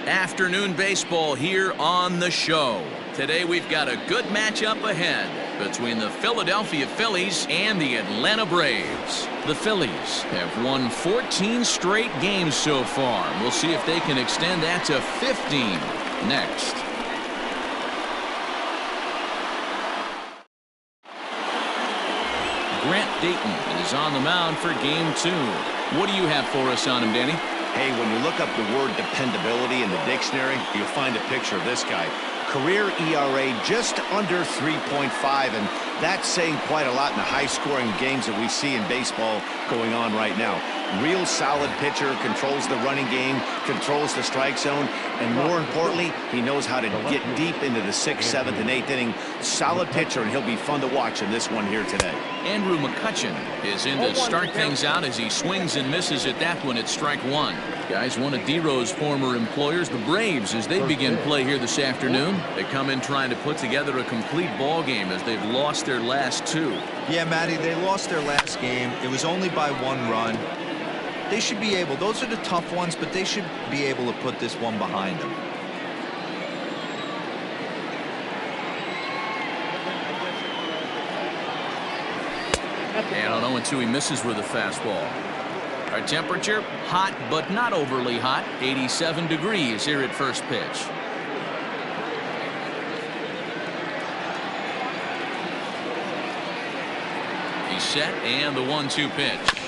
Afternoon baseball here on the show. Today we've got a good matchup ahead between the Philadelphia Phillies and the Atlanta Braves. The Phillies have won 14 straight games so far. We'll see if they can extend that to 15 next. Grant Dayton is on the mound for game 2. What do you have for us on him, Danny? Hey, when you look up the word dependability in the dictionary, you'll find a picture of this guy. Career ERA just under 3.5, and that's saying quite a lot in the high-scoring games that we see in baseball going on right now. Real solid pitcher, controls the running game, controls the strike zone, and more importantly, he knows how to get deep into the 6th, 7th, and 8th inning. Solid pitcher, and he'll be fun to watch in this one here today. Andrew McCutchen is in to start things out as he swings and misses at that one at strike 1. Guys, one of D-Row's former employers, the Braves, as they begin play here this afternoon. They come in trying to put together a complete ball game as they've lost their last 2. Yeah, Matty, they lost their last game. It was only by 1 run. They should be able, those are the tough ones, but they should be able to put this one behind them. And on 0-2, he misses with a fastball. Our temperature, hot but not overly hot, 87 degrees here at first pitch. He's set, and the 1-2 pitch.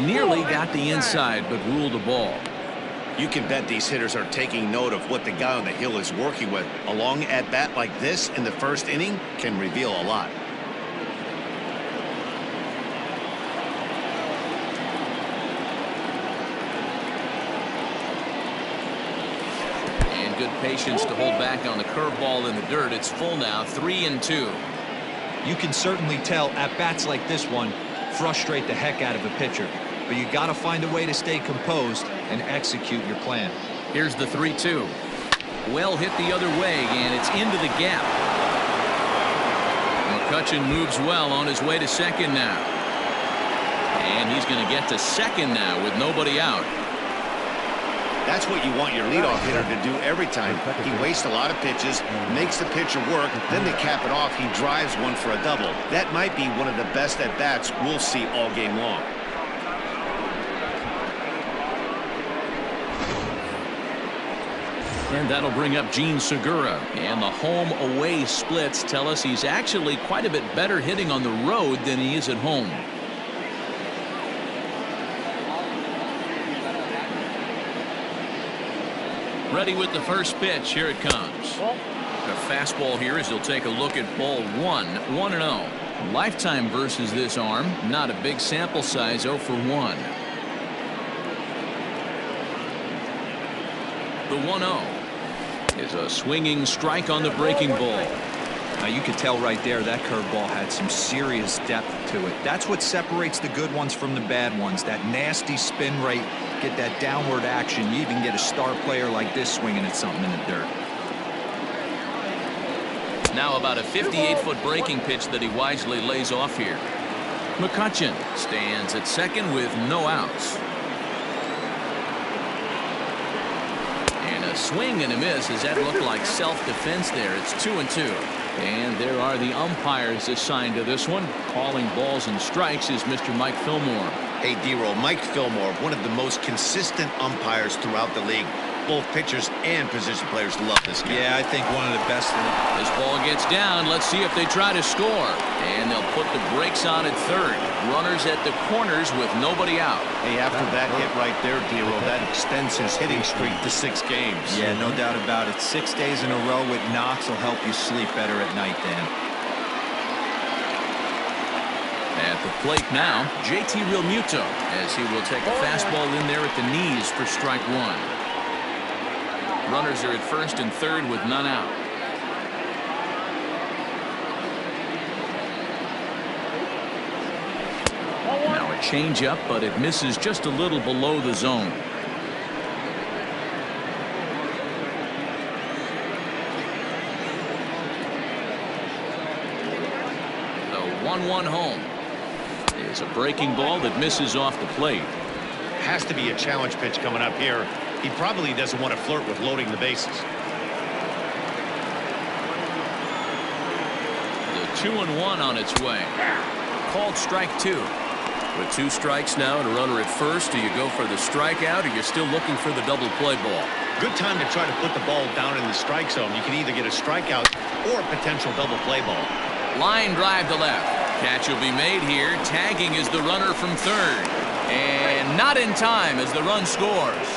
Nearly got the inside, but ruled the ball. You can bet these hitters are taking note of what the guy on the hill is working with. A long at-bat like this in the first inning can reveal a lot. And good patience to hold back on the curveball in the dirt. It's full now, 3-2. You can certainly tell at-bats like this one frustrate the heck out of a pitcher. But you got to find a way to stay composed and execute your plan. Here's the 3-2. Well hit the other way, and it's into the gap. McCutchen moves well on his way to second now. And he's going to get to second now with nobody out. That's what you want your leadoff hitter to do every time. He wastes a lot of pitches, makes the pitcher work, then to cap it off, he drives one for a double. That might be one of the best at-bats we'll see all game long. And that'll bring up Gene Segura. And the home-away splits tell us he's actually quite a bit better hitting on the road than he is at home. Ready with the first pitch. Here it comes. A fastball here as he'll take a look at ball 1. 1-0. Lifetime versus this arm. Not a big sample size. 0 for 1. The 1-0 is a swinging strike on the breaking ball. Now you could tell right there that curveball had some serious depth to it. That's what separates the good ones from the bad ones. That nasty spin rate, get that downward action. You even get a star player like this swinging at something in the dirt. Now about a 58-foot breaking pitch that he wisely lays off here. McCutchen stands at second with no outs. A swing and a miss. Does that look like self-defense there? It's 2-2. And there are the umpires assigned to this one. Calling balls and strikes is Mr. Mike Fillmore. Hey, D-Roll, Mike Fillmore, one of the most consistent umpires throughout the league. Both pitchers and position players love this guy. Yeah, I think one of the best. This ball gets down. Let's see if they try to score. And they'll put the brakes on at third. Runners at the corners with nobody out. Hey, after that hit right there, D-Roll, that extends his hitting streak to 6 games. Yeah, no doubt about it. 6 days in a row with knocks will help you sleep better at night, Dan. At the plate now, JT Realmuto, as he will take a fastball in there at the knees for strike 1. Runners are at first and third with none out. Now a changeup, but it misses just a little below the zone. The 1-1 home. It's a breaking ball that misses off the plate. Has to be a challenge pitch coming up here. He probably doesn't want to flirt with loading the bases. The 2-1 on its way. Called strike 2. With 2 strikes now and a runner at first, do you go for the strikeout or you're still looking for the double play ball? Good time to try to put the ball down in the strike zone. You can either get a strikeout or a potential double play ball. Line drive to left. Catch will be made here. Tagging is the runner from third. And not in time as the run scores.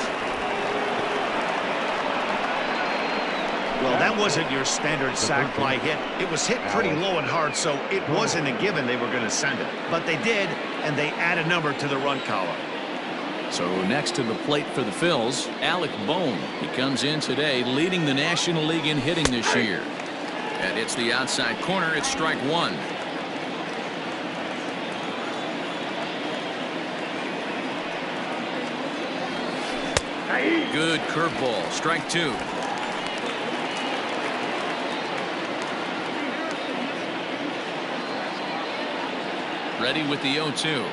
Well, that wasn't your standard sac fly hit. It was hit pretty low and hard, so it wasn't a given they were going to send it. But they did, and they add a number to the run column. So next to the plate for the Phils, Alec Bohm. He comes in today leading the National League in hitting this year. And it's the outside corner. It's strike 1. Good curveball. Strike 2. Ready with the 0-2.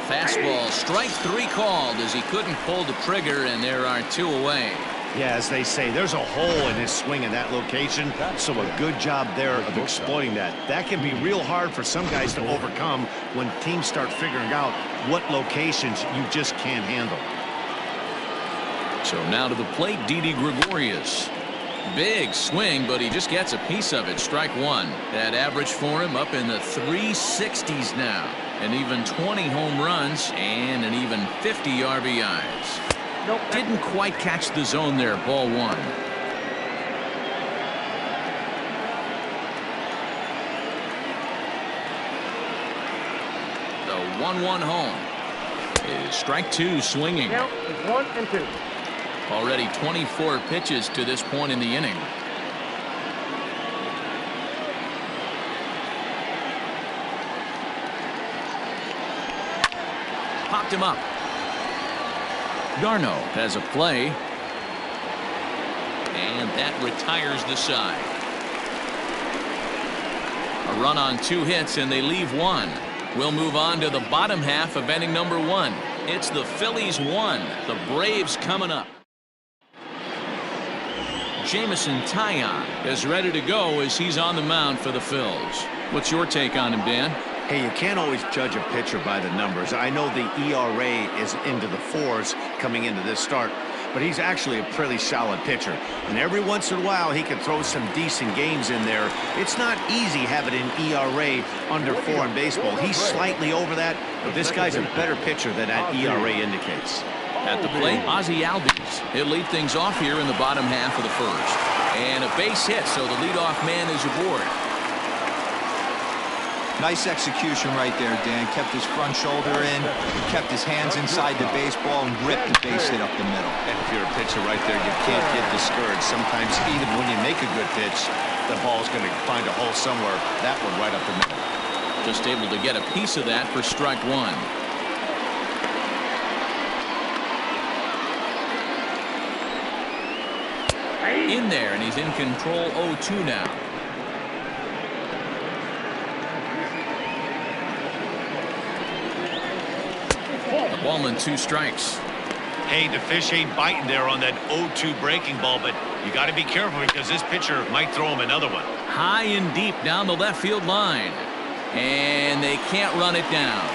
Fastball. Strike 3 called as he couldn't pull the trigger, and there are 2 away. Yeah, as they say, there's a hole in his swing in that location, so a good job there of exploiting that. That can be real hard for some guys to overcome when teams start figuring out what locations you just can't handle. So now to the plate, Didi Gregorius. Big swing, but he just gets a piece of it. Strike 1. That average for him up in the 360s now. And even 20 home runs and an even 50 RBIs. Didn't quite catch the zone there. Ball 1. The 1-1 home is strike 2 swinging. Count is 1 and 2. Already 24 pitches to this point in the inning. Popped him up. Garno has a play. And that retires the side. A run on 2 hits and they leave 1. We'll move on to the bottom half of inning number 1. It's the Phillies 1. The Braves coming up. Jameson Taillon is ready to go as he's on the mound for the Phils. What's your take on him, Dan? Hey, you can't always judge a pitcher by the numbers. I know the ERA is into the 4s coming into this start, but he's actually a pretty solid pitcher. And every once in a while, he can throw some decent games in there. It's not easy having an ERA under 4 in baseball. He's slightly over that, but this guy's a better pitcher than that ERA indicates. At the plate, Ozzie Albies. He'll lead things off here in the bottom half of the first. And a base hit, so the leadoff man is aboard. Nice execution right there, Dan. Kept his front shoulder in, kept his hands inside the baseball, and ripped the base hit up the middle. And if you're a pitcher right there, you can't get discouraged. Sometimes even when you make a good pitch, the ball's going to find a hole somewhere. That one right up the middle. Just able to get a piece of that for strike 1. In there, and he's in control. 0-2 now. The ball and 2 strikes. Hey, the fish ain't biting there on that 0-2 breaking ball, but you got to be careful because this pitcher might throw him another one. High and deep down the left field line. And they can't run it down.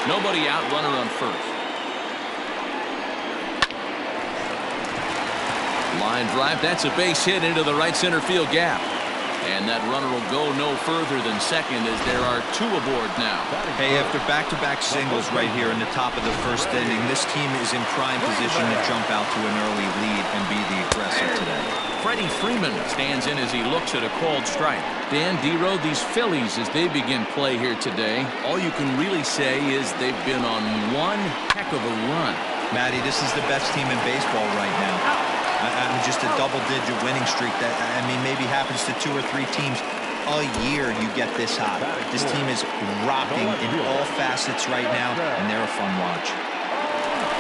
Nobody out, runner on first. Line drive, that's a base hit into the right center field gap. And that runner will go no further than second as there are 2 aboard now. Hey, after back-to-back singles right here in the top of the first inning, this team is in prime position to jump out to an early lead and be the aggressor today. Freddie Freeman stands in as he looks at a called strike. Dan Dero, these Phillies, as they begin play here today, all you can really say is they've been on one heck of a run. Matty, this is the best team in baseball right now. I mean, just a double-digit winning streak that, I mean, maybe happens to 2 or 3 teams a year. You get this hot. This team is rocking in all facets right now, and they're a fun watch.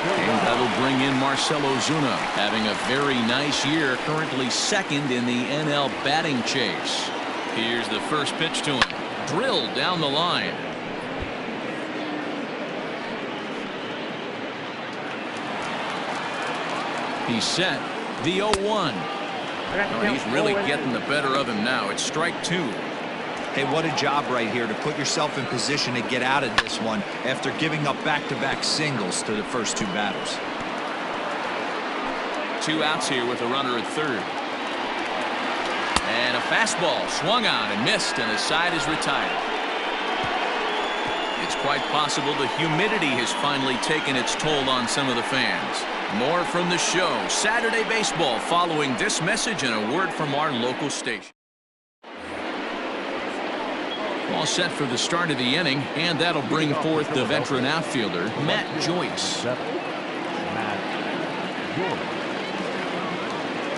And that'll bring in Marcell Ozuna, having a very nice year, currently second in the NL batting chase. Here's the first pitch to him. Drilled down the line. He's set. The 0-1. Oh, he's really getting the better of him now. It's strike 2. Hey, what a job right here to put yourself in position to get out of this one after giving up back-to-back singles to the first 2 batters. 2 outs here with a runner at third. And a fastball swung on and missed, and the side is retired. It's quite possible the humidity has finally taken its toll on some of the fans. More from the show. Saturday Baseball following this message and a word from our local station. All set for the start of the inning, and that'll bring forth the veteran outfielder, Matt Joyce.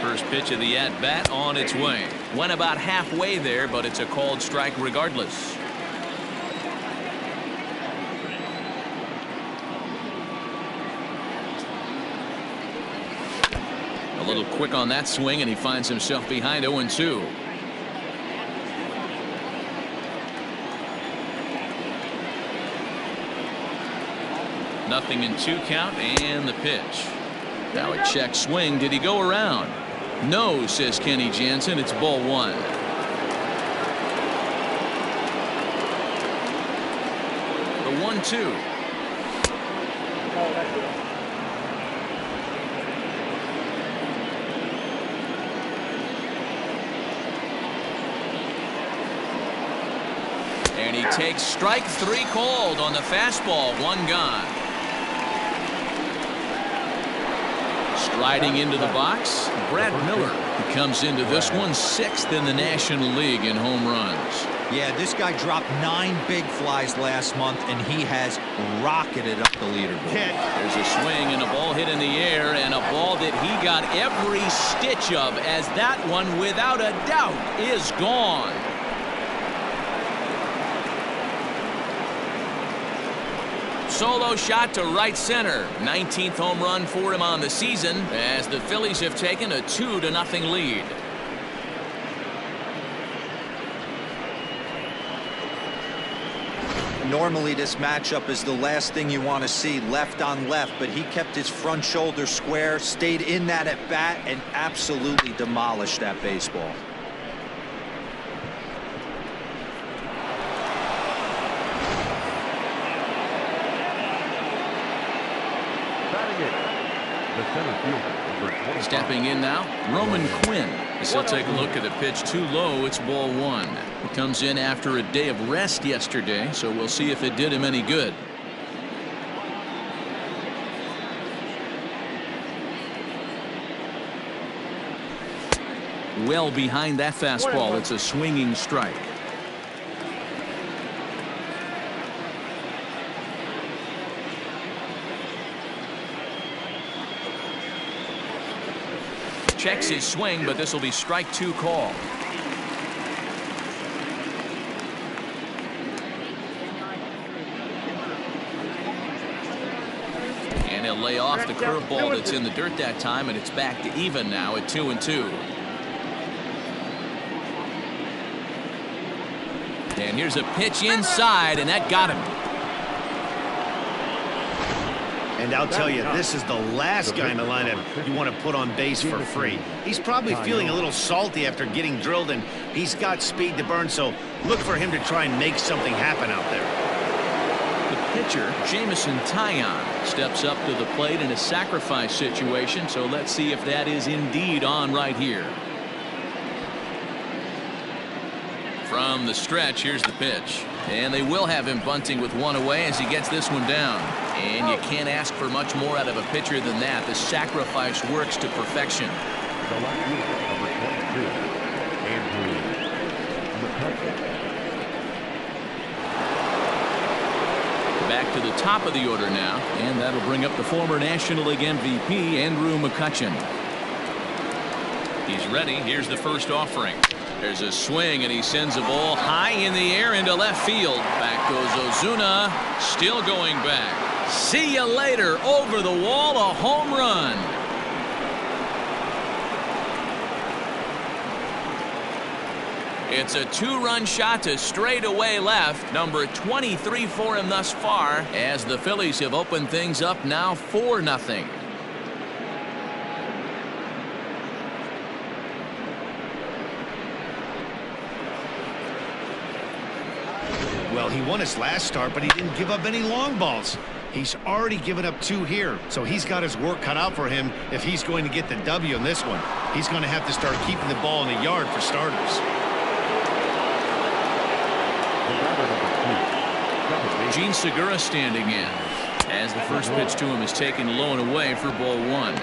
First pitch of the at-bat on its way. Went about halfway there, but it's a called strike regardless. A little quick on that swing, and he finds himself behind 0-2. Nothing in 2 count, and the pitch. Now a check swing. Did he go around? No, says Kenny Jansen. It's ball 1. The 1-2. And he takes strike 3 called on the fastball. 1 gone. Striding into the box, Brad Miller, who comes into this one 6th in the National League in home runs. Yeah, this guy dropped 9 big flies last month, and he has rocketed up the leaderboard. There's a swing and a ball hit in the air, and a ball that he got every stitch of, as that one, without a doubt, is gone. Solo shot to right center. 19th home run for him on the season, as the Phillies have taken a 2-0 lead. Normally this matchup is the last thing you want to see, left on left, but he kept his front shoulder square, stayed in that at bat, and absolutely demolished that baseball. Stepping in now, Roman Quinn. As he'll take a look at the pitch too low. It's ball 1. He comes in after a day of rest yesterday, so we'll see if it did him any good. Well behind that fastball. It's a swinging strike. Checks his swing, but this will be strike 2 call. And he'll lay off the curveball that's in the dirt that time, and it's back to even now at 2-2. And here's a pitch inside, and that got him. And I'll tell you, this is the last guy in the lineup you want to put on base for free. He's probably feeling a little salty after getting drilled, and he's got speed to burn, so look for him to try and make something happen out there. The pitcher, Jameson Taillon, steps up to the plate in a sacrifice situation, so let's see if that is indeed on right here. From the stretch, here's the pitch. And they will have him bunting with 1 away as he gets this one down. And you can't ask for much more out of a pitcher than that. The sacrifice works to perfection. Back to the top of the order now, and that'll bring up the former National League MVP, Andrew McCutchen. He's ready. Here's the first offering. There's a swing, and he sends a ball high in the air into left field. Back goes Ozuna, still going back. See you later. Over the wall, a home run. It's a two-run shot to straightaway left. Number 23 for him thus far, as the Phillies have opened things up now 4-0. Well, he won his last start, but he didn't give up any long balls. He's already given up 2 here, so he's got his work cut out for him if he's going to get the W in this one. He's going to have to start keeping the ball in the yard for starters. G63 standing in, as the first pitch to him is taken low and away for ball 1.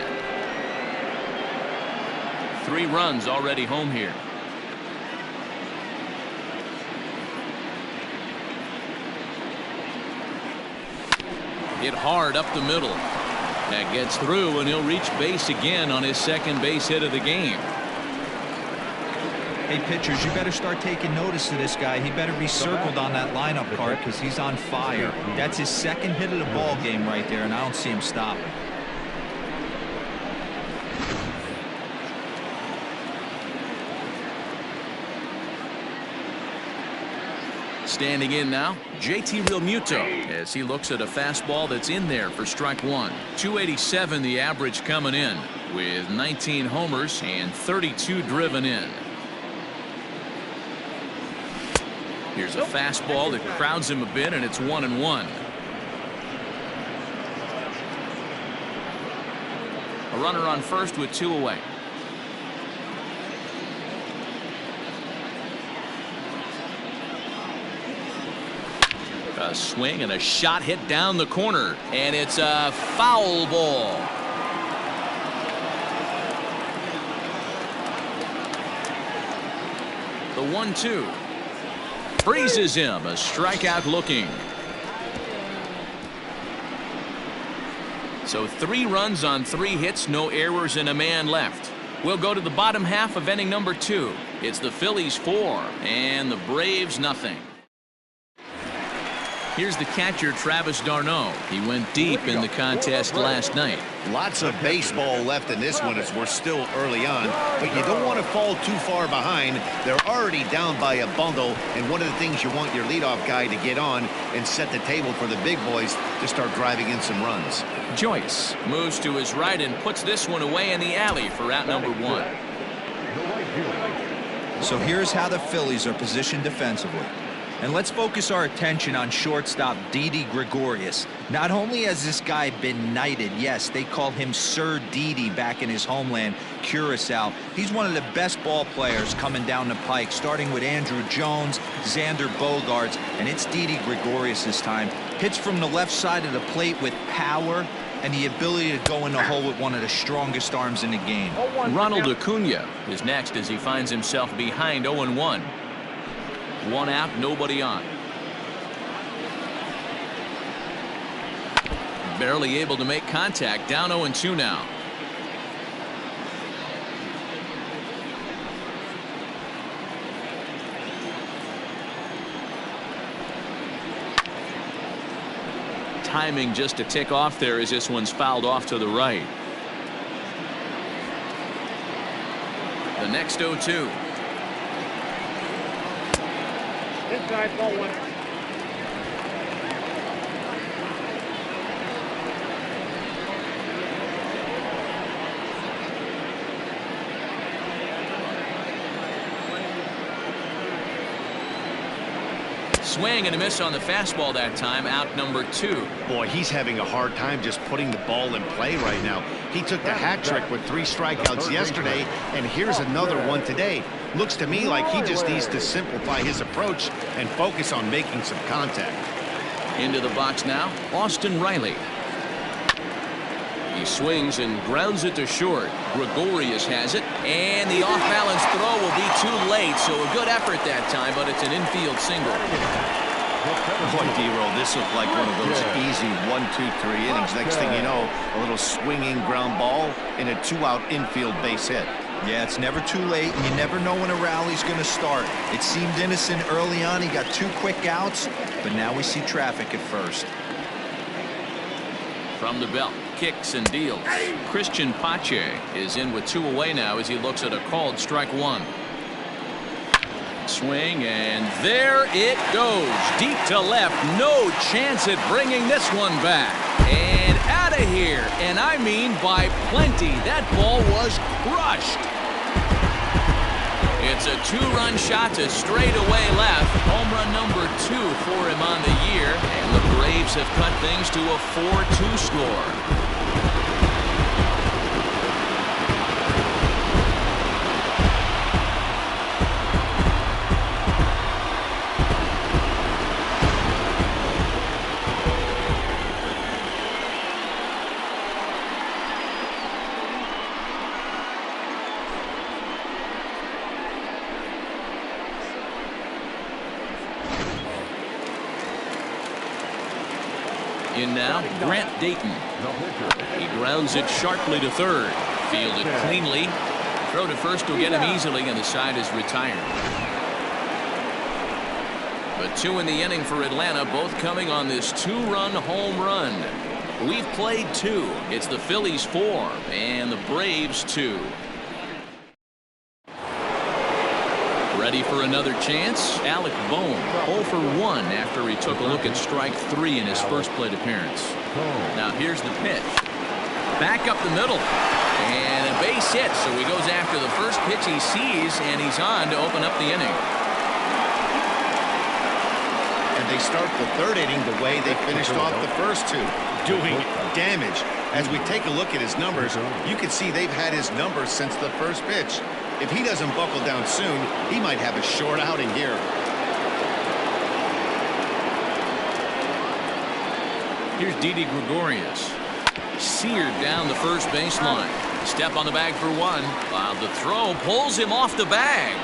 3 runs already home here. Hit hard up the middle. That gets through, and he'll reach base again on his second base hit of the game. Hey, pitchers, you better start taking notice of this guy. He better be circled on that lineup card because he's on fire. That's his second hit of the ball game right there, and I don't see him stopping. Standing in now, JT Realmuto, as he looks at a fastball that's in there for strike 1. 287 the average coming in, with 19 homers and 32 driven in. Here's a fastball that crowds him a bit, and it's 1-1. A runner on first with 2 away. A swing and a shot hit down the corner, and it's a foul ball. The 1-2 freezes him. A strikeout looking. So 3 runs on 3 hits, no errors, and a man left. We'll go to the bottom half of inning number 2. It's the Phillies 4 and the Braves nothing. Here's the catcher, Travis d'Arnaud. He went deep in the contest last night. Lots of baseball left in this one as we're still early on, but you don't want to fall too far behind. They're already down by a bundle, and one of the things you want your leadoff guy to get on and set the table for the big boys to start driving in some runs. Joyce moves to his right and puts this one away in the alley for out number 1. So here's how the Phillies are positioned defensively. And let's focus our attention on shortstop Didi Gregorius. Not only has this guy been knighted, yes, they call him Sir Didi back in his homeland, Curacao. He's one of the best ball players coming down the pike, starting with Andrew Jones, Xander Bogaerts, and it's Didi Gregorius' time. Hits from the left side of the plate with power and the ability to go in the hole with one of the strongest arms in the game. Ronald Acuna is next as he finds himself behind 0-1. 1 out, nobody on. Barely able to make contact, down 0-2 now. Timing just a tick off there as this one's fouled off to the right. The next 0-2. Inside, ball 1. Swing and a miss on the fastball that time, out number 2. Boy, he's having a hard time just putting the ball in play right now. He took the hat trick with 3 strikeouts yesterday, and here's another one today. Looks to me like he just needs to simplify his approach and focus on making some contact. Into the box now, Austin Riley. He swings and grounds it to short. Gregorius has it, and the off-balance throw will be too late, so a good effort that time, but it's an infield single. Boy, D-Roll, this looked like one of those easy 1, 2, 3 innings. Next thing you know, a little swinging ground ball and a 2-out infield base hit. Yeah, it's never too late, and you never know when a rally's going to start. It seemed innocent early on. He got 2 quick outs, but now we see traffic at first. From the belt, kicks and deals. Christian Pache is in with 2 away now as he looks at a called strike 1. Swing, and there it goes. Deep to left. No chance at bringing this one back. And out of here. And I mean by plenty. That ball was crushed. It's a 2-run shot to straightaway left. Home run number 2 for him on the year. And the Braves have cut things to a 4-2 score. In now, Grant Dayton. He grounds it sharply to third. Fielded cleanly. Throw to first will get him easily, and the side is retired. But 2 in the inning for Atlanta, both coming on this 2-run home run. We've played 2. It's the Phillies 4 and the Braves 2. Ready for another chance? Alec Bohm, 0 for 1 after he took a look at strike 3 in his first plate appearance. Now here's the pitch. Back up the middle. And a base hit, so he goes after the first pitch he sees, and he's on to open up the inning. And they start the 3rd inning the way they finished off the first 2, doing damage. As we take a look at his numbers, you can see they've had his numbers since the first pitch. If he doesn't buckle down soon, he might have a short outing here. Here's Didi Gregorius. Seared down the first baseline. Step on the bag for 1. While the throw pulls him off the bag.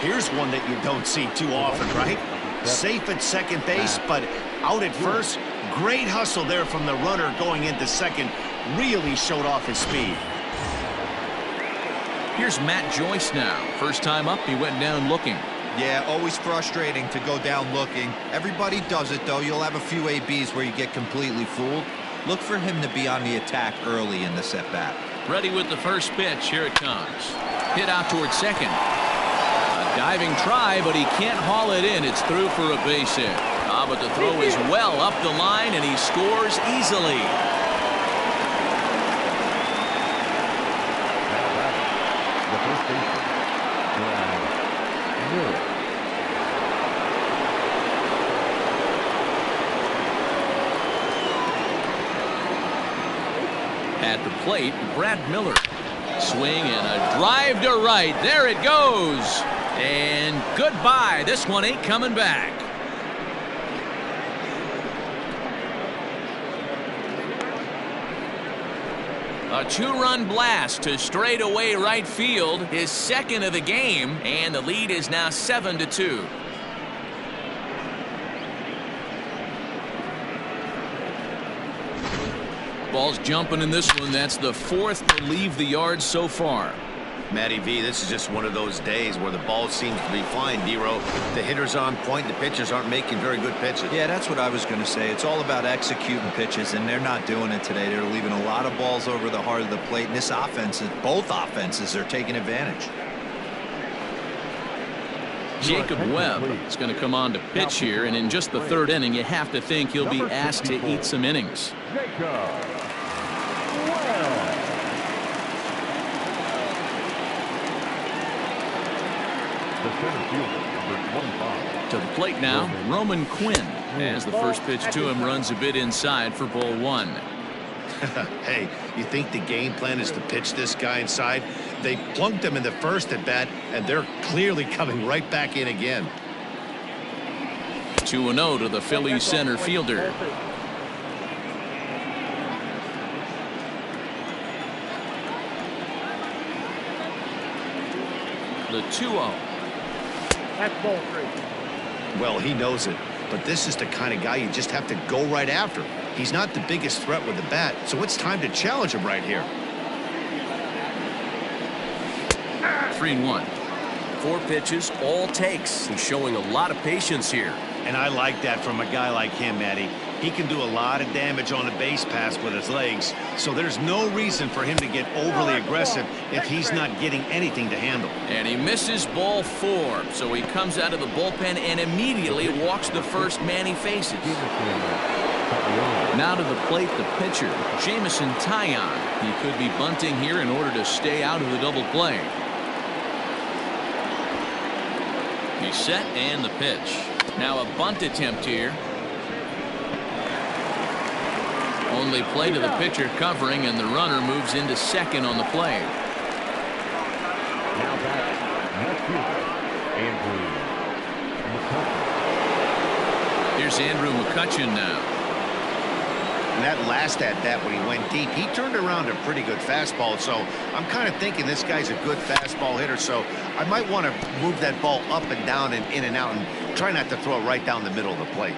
Here's one that you don't see too often, right? Safe at second base, but out at first. Great hustle there from the runner going into second. Really showed off his speed. Here's Matt Joyce now. First time up, he went down looking. Yeah, always frustrating to go down looking. Everybody does it, though. You'll have a few ABs where you get completely fooled. Look for him to be on the attack early in the at-bat. Ready with the first pitch. Here it comes. Hit out towards second. A diving try, but he can't haul it in. It's through for a base hit. But the throw is well up the line, and he scores easily. At the plate, Brad Miller. Swing and a drive to right. There it goes. And goodbye. This one ain't coming back. A 2-run blast to straightaway right field, his second of the game, and the lead is now 7-2. Ball's jumping in this one. That's the 4th to leave the yard so far. Matty V, this is just one of those days where the ball seems to be flying, D-Row. The hitter's on point, the pitchers aren't making very good pitches. Yeah, that's what I was going to say. It's all about executing pitches, and they're not doing it today. They're leaving a lot of balls over the heart of the plate, and this offense, both offenses are taking advantage. Jacob Webb is going to come on to pitch here, and in just the 3rd inning, you have to think he'll be asked to eat some innings. To the plate now, Roman Quinn, as the first pitch to him runs a bit inside for ball 1. Hey, you think the game plan is to pitch this guy inside? They plunked him in the first at bat, and they're clearly coming right back in again. 2-0 to the Phillies center fielder. The 2-0. That's ball 3. Well, he knows it. but this is the kind of guy you just have to go right after. He's not the biggest threat with the bat, so it's time to challenge him right here. 3-1. 4 pitches, all takes. He's showing a lot of patience here. And I like that from a guy like him, Matty. He can do a lot of damage on a base pass with his legs, so there's no reason for him to get overly aggressive if he's not getting anything to handle. And he misses ball 4, so he comes out of the bullpen and immediately walks the first man he faces. Now to the plate, the pitcher, Jamison Taillon. He could be bunting here in order to stay out of the double play. He's set and the pitch. Now a bunt attempt here. Only play to the pitcher covering, and the runner moves into second on the play. Now back, Andrew McCutchen. Here's Andrew McCutchen now. And that last at-bat when he went deep, he turned around a pretty good fastball, so I'm kind of thinking this guy's a good fastball hitter, so I might want to move that ball up and down and in and out and try not to throw it right down the middle of the plate.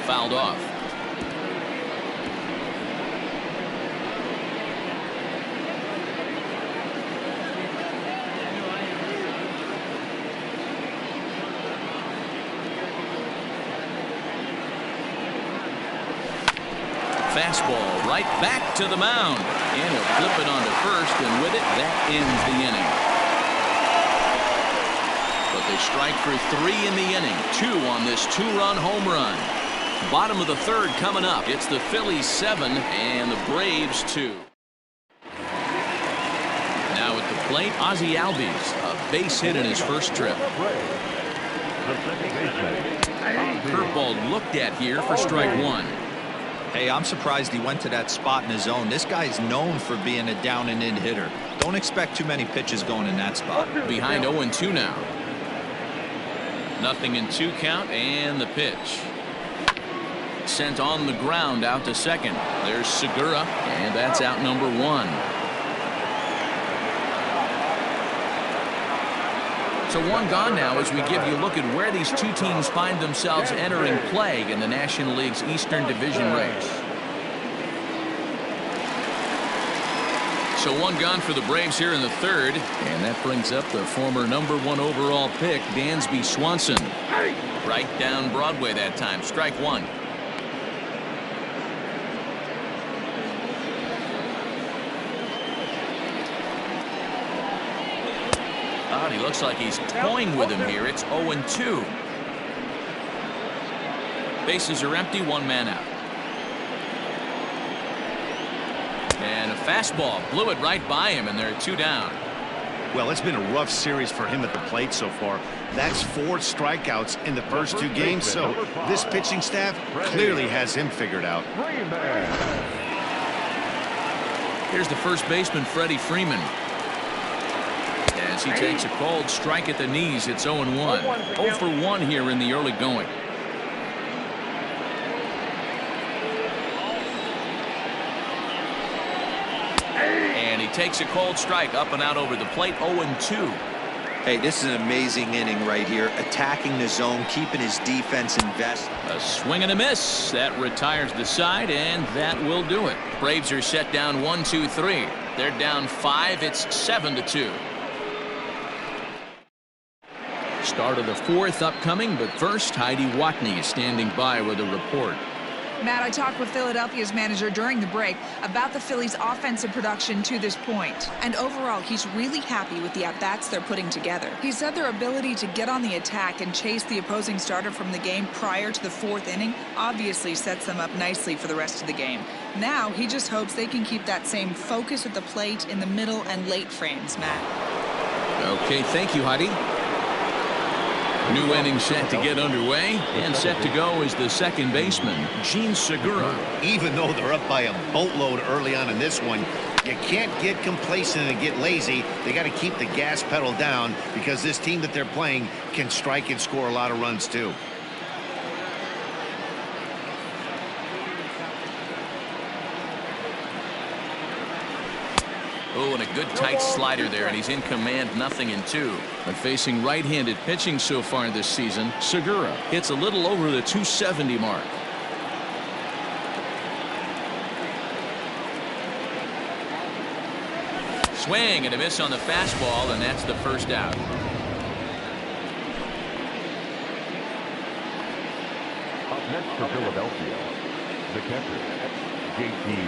Fouled off. Fastball right back to the mound, and he'll flip it onto first, and with it, that ends the inning. But they strike for 3 in the inning, 2 on this 2-run home run. Bottom of the 3rd coming up. It's the Phillies 7 and the Braves 2. Now at the plate, Ozzie Albies, a base hit in his first trip. Curveball looked at here for strike 1. Hey, I'm surprised he went to that spot in his zone. This guy's known for being a down and in hitter. Don't expect too many pitches going in that spot. Behind 0-2 now. Nothing in 2 count, and the pitch. Sent on the ground out to second. There's Segura, and that's out number 1. So 1 gone now as we give you a look at where these 2 teams find themselves entering play in the National League's Eastern Division race. So 1 gone for the Braves here in the 3rd, and that brings up the former number 1 overall pick, Dansby Swanson. Right down Broadway that time. Strike 1. He looks like he's toying with him here. It's 0-2. Bases are empty, 1 man out. And a fastball blew it right by him, and there are 2 down. Well, it's been a rough series for him at the plate so far. That's 4 strikeouts in the first 2 games, so this pitching staff clearly has him figured out. Here's the first baseman, Freddie Freeman. As he takes a called strike at the knees, it's 0-1. 0 for 1 here in the early going. And he takes a cold strike up and out over the plate. 0-2. Hey, this is an amazing inning right here. Attacking the zone, keeping his defense invested. A swing and a miss. That retires the side, and that will do it. Braves are set down 1-2-3. They're down 5. It's 7-2. Start of the 4th upcoming, but first, Heidi Watney is standing by with a report. Matt, I talked with Philadelphia's manager during the break about the Phillies' offensive production to this point. And overall, he's really happy with the at-bats they're putting together. He said their ability to get on the attack and chase the opposing starter from the game prior to the 4th inning obviously sets them up nicely for the rest of the game. Now, he just hopes they can keep that same focus at the plate in the middle and late frames, Matt. Okay, thank you, Heidi. New inning set to get underway, and set to go is the second baseman, Jean Segura. Even though they're up by a boatload early on in this one, you can't get complacent and get lazy. They got to keep the gas pedal down because this team that they're playing can strike and score a lot of runs too. Oh, and a good tight slider there, and he's in command, 0-2. But facing right-handed pitching so far this season, Segura hits a little over the 270 mark. Swing and a miss on the fastball, and that's the first out. Up next for Philadelphia, the catcher, JT.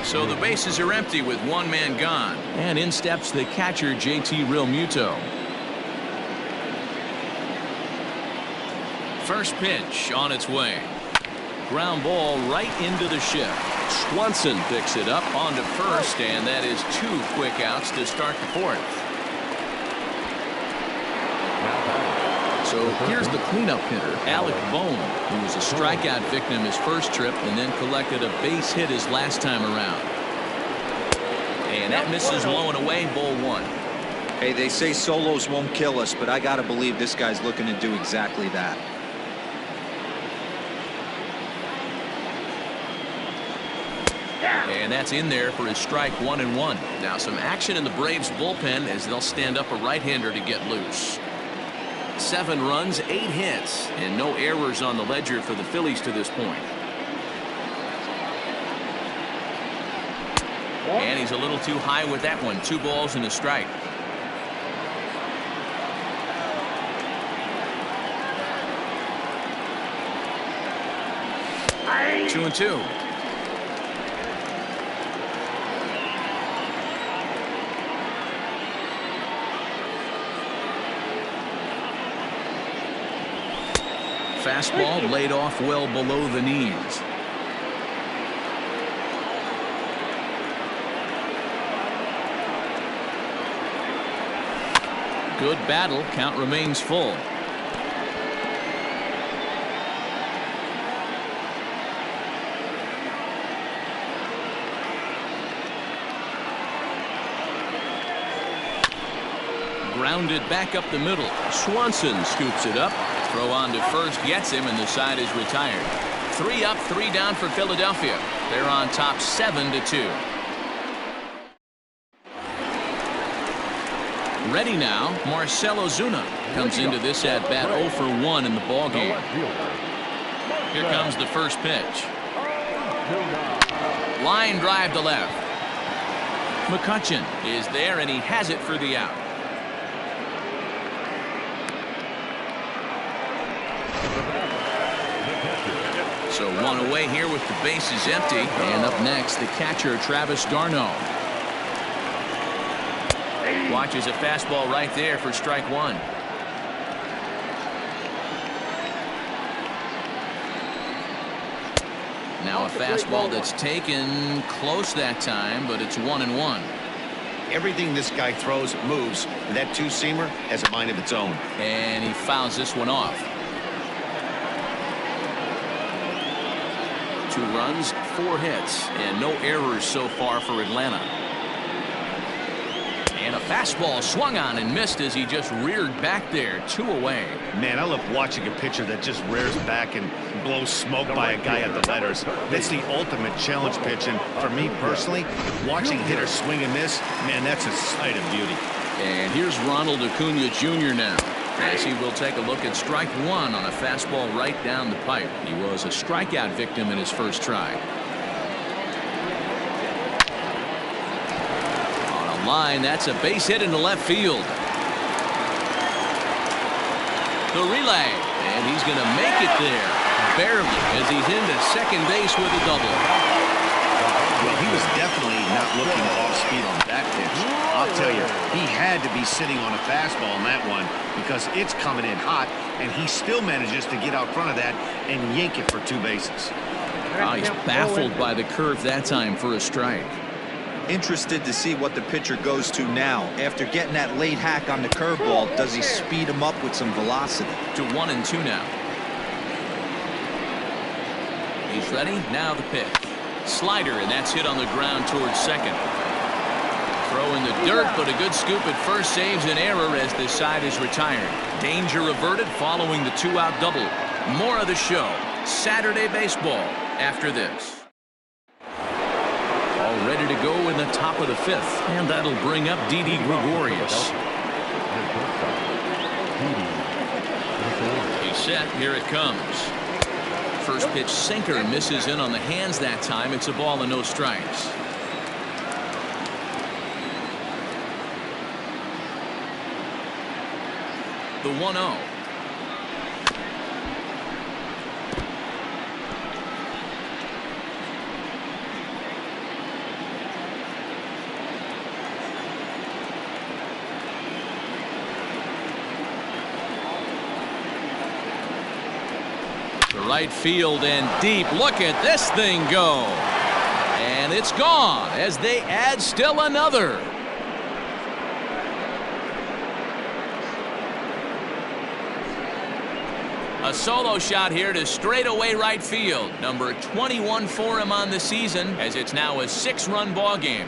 So the bases are empty with one man gone. And in steps the catcher, JT Realmuto. First pitch on its way. Ground ball right into the shift. Swanson picks it up onto first, and that is 2 quick outs to start the 4th. So here's the cleanup hitter, Alec Bohm, who was a strikeout victim his first trip and then collected a base hit his last time around. And that misses low and away, ball 1. Hey, they say solos won't kill us, but I got to believe this guy's looking to do exactly that. And that's in there for his strike 1-1. Now some action in the Braves bullpen as they'll stand up a right-hander to get loose. 7 runs, 8 hits, and no errors on the ledger for the Phillies to this point. And he's a little too high with that one. 2 balls and a strike. Two and 2. Fastball laid off well below the knees. Good battle. Count remains full. Grounded back up the middle. Swanson scoops it up. Throw on to first gets him, and the side is retired. 3 up, 3 down for Philadelphia. They're on top 7-2. Ready now, Marcell Ozuna comes into this at bat 0 for 1 in the ballgame. Here comes the first pitch. Line drive to left. McCutchen is there, and he has it for the out. So 1 away here with the bases empty. And up next, the catcher, Travis d'Arnaud. Watches a fastball right there for strike 1. Now a fastball that's taken close that time, but it's 1-1. Everything this guy throws moves. That 2-seamer has a mind of its own. And he fouls this one off. 2 runs, 4 hits, and no errors so far for Atlanta. And a fastball swung on and missed as he just reared back there. 2 away. Man, I love watching a pitcher that just rears back and blows smoke by a guy at the letters. That's the ultimate challenge pitch, and for me personally, watching hitters swing and miss, man, that's a sight of beauty. And here's Ronald Acuna Jr. now, as he will take a look at strike 1 on a fastball right down the pipe. He was a strikeout victim in his first try. On a line, that's a base hit into left field. The relay, and he's going to make it there, barely, as he's into second base with a double. Well, he was definitely not looking off speed on that pitch. I'll tell you, he had to be sitting on a fastball on that one because it's coming in hot, and he still manages to get out front of that and yank it for 2 bases. Oh, he's baffled by the curve that time for a strike. Interested to see what the pitcher goes to now. After getting that late hack on the curveball, does he speed him up with some velocity? To 1-2 now. He's ready. Now the pitch. Slider, and that's hit on the ground towards second. Throw in the dirt, but a good scoop at first saves an error as this side is retired. Danger averted following the 2-out double. More of the show. Saturday baseball after this. All ready to go in the top of the 5th, and that'll bring up Didi Gregorius. He's set. Here it comes. First pitch sinker misses in on the hands that time. It's a ball and no strikes. The 1-0. Right field and deep. Look at this thing go. And it's gone as they add still another. A solo shot here to straightaway right field. Number 21 for him on the season, as it's now a 6-run ball game.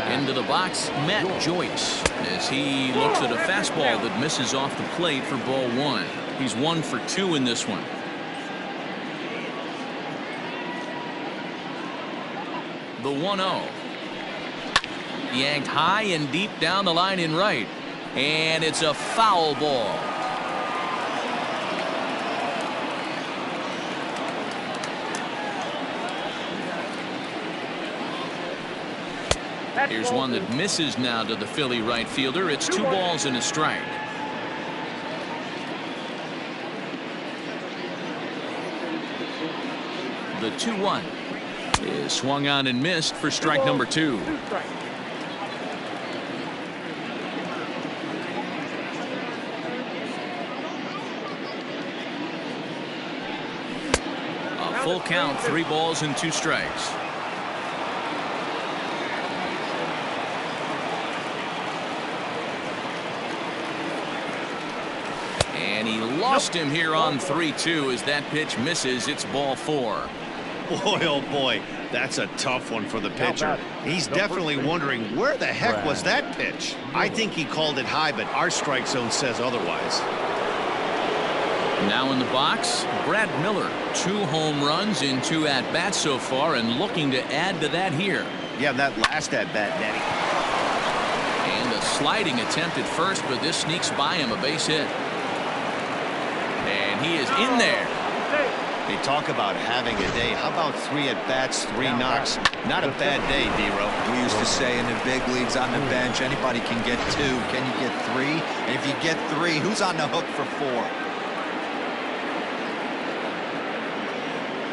Into the box, Matt Joyce, as he looks at a fastball that misses off the plate for ball 1. He's 1 for 2 in this one. The 1-0. Yanked high and deep down the line in right. And it's a foul ball. Here's one that misses now to the Philly right fielder. It's 2 balls and a strike. The 2-1 is swung on and missed for strike number 2. A full count, 3 balls and 2 strikes. Lost him here on 3-2 as that pitch misses. It's ball 4. Boy, oh boy, that's a tough one for the pitcher. He's definitely wondering where the heck was that pitch. I think he called it high, but our strike zone says otherwise. Now in the box, Brad Miller. 2 home runs in 2 at-bats so far, and looking to add to that here. Yeah, that last at-bat, Nettie. And a sliding attempt at first, but this sneaks by him, a base hit. And he is in there. They talk about having a day. How about 3 at-bats, 3 knocks? Not a bad day, D-Ro. We used to say in the big leagues on the bench, anybody can get 2. Can you get 3? And if you get 3, who's on the hook for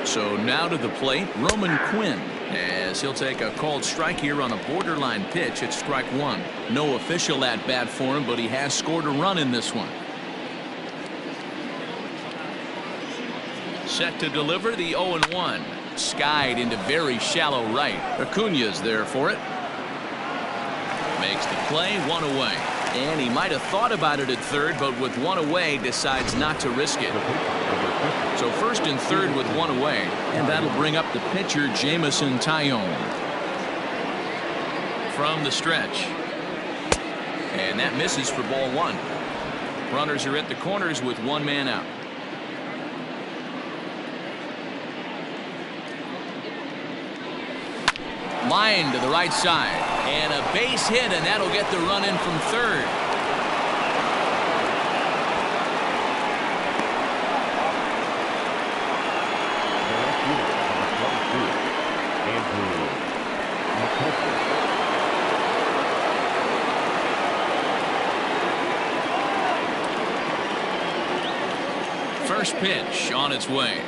4? So now to the plate, Roman Quinn, as he'll take a called strike here on a borderline pitch at strike 1. No official at-bat for him, but he has scored a run in this one. Set to deliver the 0-1. Skied into very shallow right. Acuña's there for it. Makes the play, 1 away. And he might have thought about it at third, but with 1 away, decides not to risk it. So first and third with 1 away. And that'll bring up the pitcher, Jameson Taillon. From the stretch. And that misses for ball 1. Runners are at the corners with 1 man out. Line to the right side, and a base hit, and that'll get the run in from third. First pitch on its way.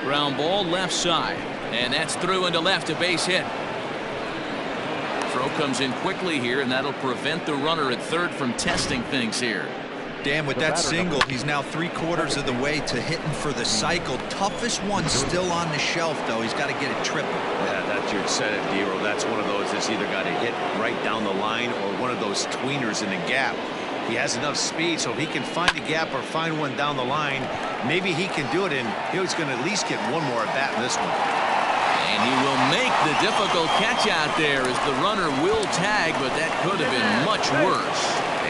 Ground ball left side, and that's through into left, a base hit. Throw comes in quickly here, and that'll prevent the runner at third from testing things here. Dan, with that single, he's now 3/4 of the way to hitting for the cycle. Toughest one still on the shelf, though. He's got to get it triple. Yeah, that's you said it, D-Ro. That's one of those that's either got to hit right down the line or one of those tweeners in the gap. He has enough speed, so if he can find a gap or find one down the line, maybe he can do it, and he's going to at least get 1 more at bat in this one. And he will make the difficult catch out there as the runner will tag, but that could have been much worse.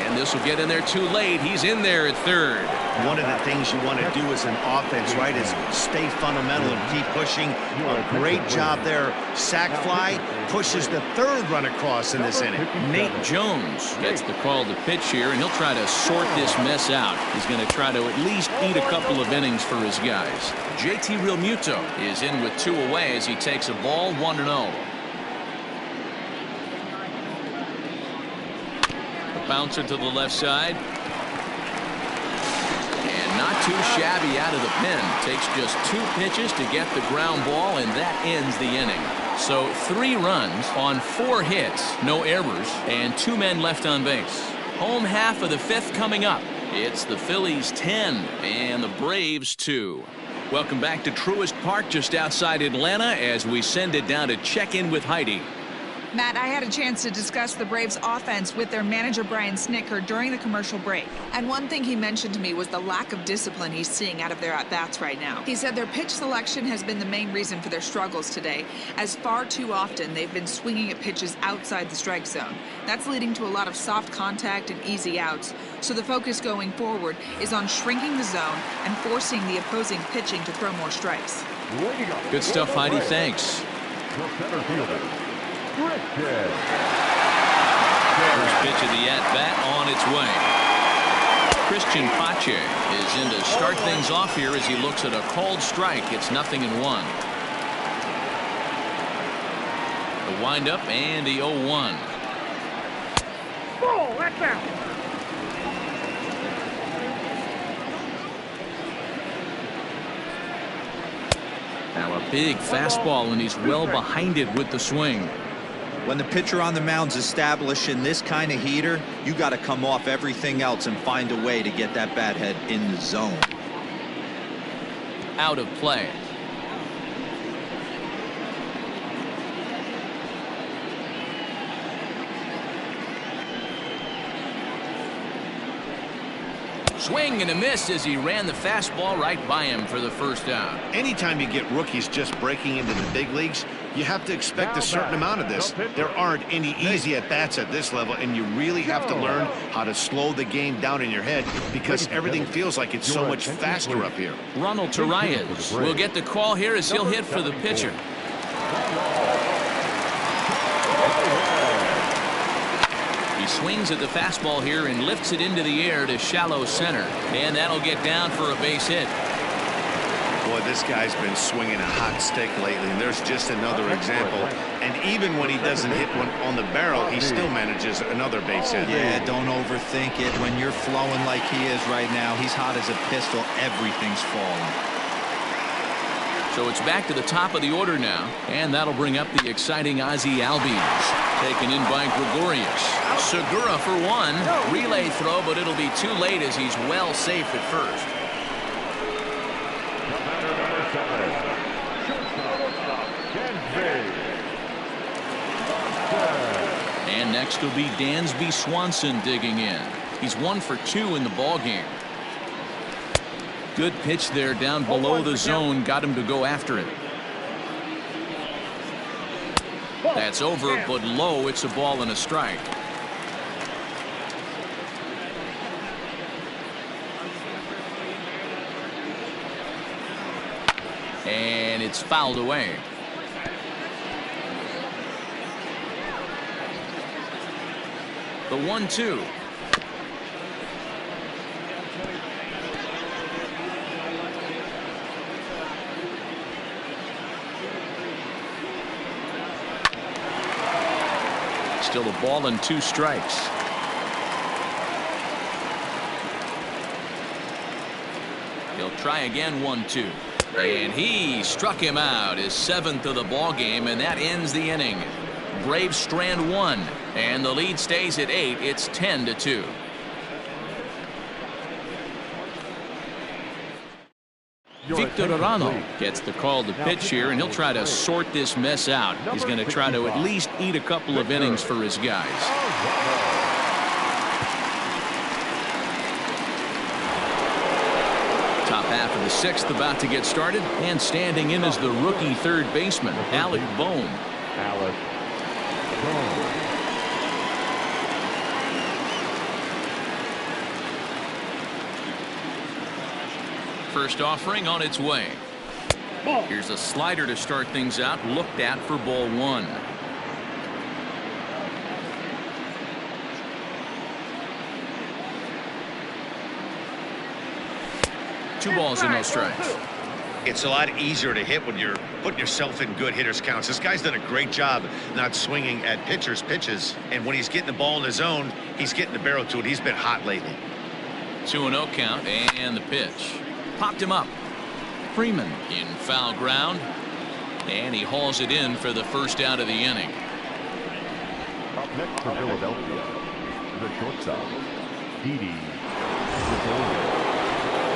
And this will get in there too late. He's in there at third. One of the things you want to do as an offense, right, is stay fundamental and keep pushing. A great job there. Sack fly pushes the third run across in this inning. Nate Jones gets the call to pitch here, and he'll try to sort this mess out. He's going to try to at least eat a couple of innings for his guys. JT Realmuto is in with 2 away as he takes a ball 1-0. Bouncer to the left side. And not too shabby out of the pen. Takes just 2 pitches to get the ground ball, and that ends the inning. So 3 runs on 4 hits, no errors, and 2 men left on base. Home half of the 5th coming up. It's the Phillies 10 and the Braves 2. Welcome back to Truist Park just outside Atlanta as we send it down to check in with Heidi. Matt, I had a chance to discuss the Braves offense with their manager Brian Snitker during the commercial break. And one thing he mentioned to me was the lack of discipline he's seeing out of their at-bats right now. He said their pitch selection has been the main reason for their struggles today, as far too often they've been swinging at pitches outside the strike zone. That's leading to a lot of soft contact and easy outs. So the focus going forward is on shrinking the zone and forcing the opposing pitching to throw more strikes. Good stuff, Heidi. Thanks. First pitch of the at-bat on its way. Christian Pache is in to start things off here as he looks at a called strike. It's 0-1. The windup and the 0-1. Ball, that's out. Now a big fastball, and he's well behind it with the swing. When the pitcher on the mound's establishing this kind of heater, you got to come off everything else and find a way to get that bat head in the zone. Out of play. Swing and a miss as he ran the fastball right by him for the first out. Anytime you get rookies just breaking into the big leagues, you have to expect a certain amount of this. There aren't any easy at-bats at this level, and you really have to learn how to slow the game down in your head because everything feels like it's so much faster up here. Ronald Torreyes will get the call here as he'll hit for the pitcher. He swings at the fastball here and lifts it into the air to shallow center, and that'll get down for a base hit. Boy, this guy's been swinging a hot stick lately, and there's just another example. And even when he doesn't hit one on the barrel, he still manages another base hit. Yeah, don't overthink it. When you're flowing like he is right now, he's hot as a pistol. Everything's falling. So it's back to the top of the order now, and that'll bring up the exciting Ozzie Albies. Taken in by Gregorius. Segura for one. Relay throw, but it'll be too late as he's well safe at first. And next will be Dansby Swanson digging in. He's 1 for 2 in the ballgame. Good pitch there down below the zone. Got him to go after it. That's over, but low. It's a ball and a strike. And it's fouled away. The 1-2. Still a ball and 2 strikes. He'll try again. 1-2. And he struck him out, his 7th of the ball game, and that ends the inning. Braves strand 1, and the lead stays at 8. It's 10-2. Victor Arano gets the call to pitch here, and he'll try to sort this mess out. He's going to try to at least eat a couple of innings for his guys. Top half of the the sixth about to get started, and standing in as the rookie third baseman, Alec Bohm. Alec Bohm. First offering on its way. Here's a slider to start things out, looked at for ball one. Two balls and no strikes. It's a lot easier to hit when you're putting yourself in good hitters counts. This guy's done a great job not swinging at pitchers' pitches, and when he's getting the ball in his zone, he's getting the barrel to it. He's been hot lately. 2-0 count, and the pitch. Popped him up. Freeman in foul ground, and he hauls it in for the first out of the inning. Up next for Philadelphia, the shortstop, G63.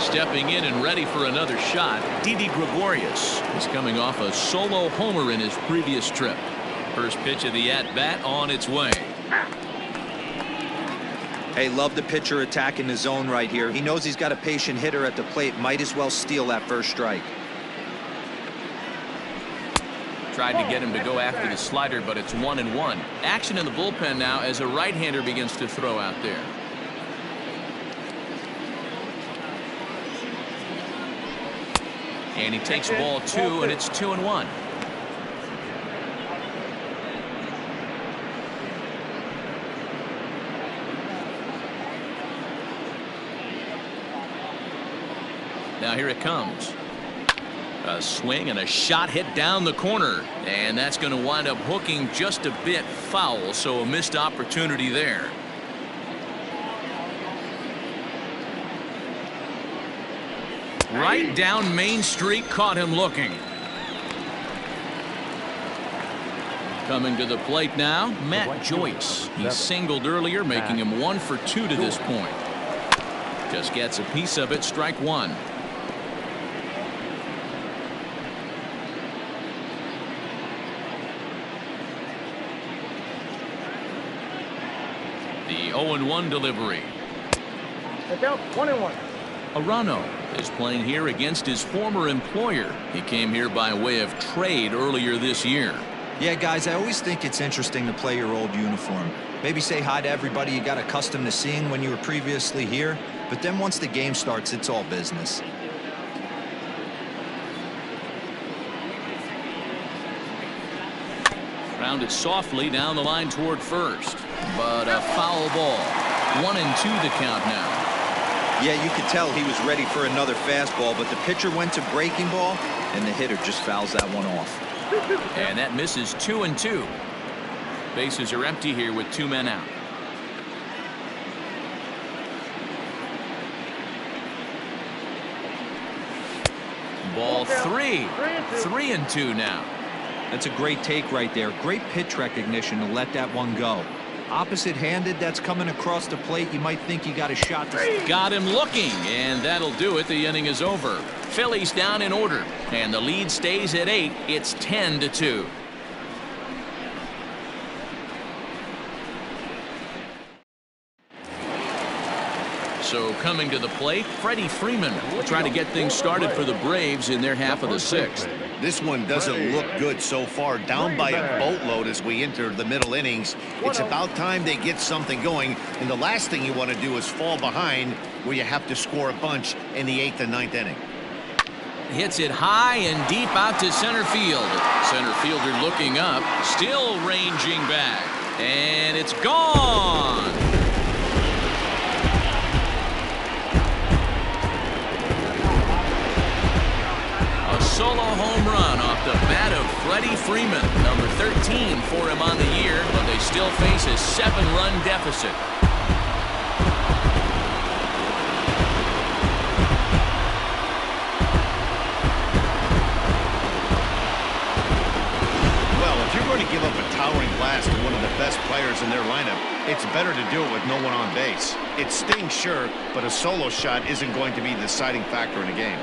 Stepping in and ready for another shot, Didi Gregorius is coming off a solo homer in his previous trip. First pitch of the at-bat on its way. Hey, love the pitcher attacking the zone right here. He knows he's got a patient hitter at the plate. Might as well steal that first strike. Tried to get him to go after the slider, but it's 1-1. Action in the bullpen now as a right-hander begins to throw out there. And he takes ball two, and it's 2-1. Now here it comes. A swing and a shot hit down the corner, and that's going to wind up hooking just a bit foul, so a missed opportunity there. Right down Main Street, caught him looking. Coming to the plate now, Matt Joyce. He singled earlier, making him 1 for 2 to this point. Just gets a piece of it, strike one. The 0-1 delivery. 1-1. Arano is playing here against his former employer. He came here by way of trade earlier this year. Yeah, guys, I always think it's interesting to play your old uniform. Maybe say hi to everybody you got accustomed to seeing when you were previously here. But then once the game starts, it's all business. Rounded softly down the line toward first. But a foul ball. 1-2 the count now. Yeah, you could tell he was ready for another fastball, but the pitcher went to breaking ball, and the hitter just fouls that one off. And that misses 2-2. Bases are empty here with 2 men out. Ball 3. 3-2 now. That's a great take right there. Great pitch recognition to let that one go. Opposite-handed, that's coming across the plate. You might think you got a shot. Got him looking, and that'll do it. The inning is over. Phillies down in order, and the lead stays at 8. It's 10-2. So coming to the plate, Freddie Freeman will try to get things started for the Braves in their half of the sixth. This one doesn't look good so far. Down by a boatload as we enter the middle innings. It's about time they get something going, and the last thing you want to do is fall behind where you have to score a bunch in the 8th and 9th inning. Hits it high and deep out to center field. Center fielder looking up, still ranging back, and it's gone. Solo home run off the bat of Freddie Freeman, number 13 for him on the year, but they still face a 7-run deficit. Well, if you're going to give up a towering blast to one of the best players in their lineup, it's better to do it with no one on base. It stings, sure, but a solo shot isn't going to be the deciding factor in a game.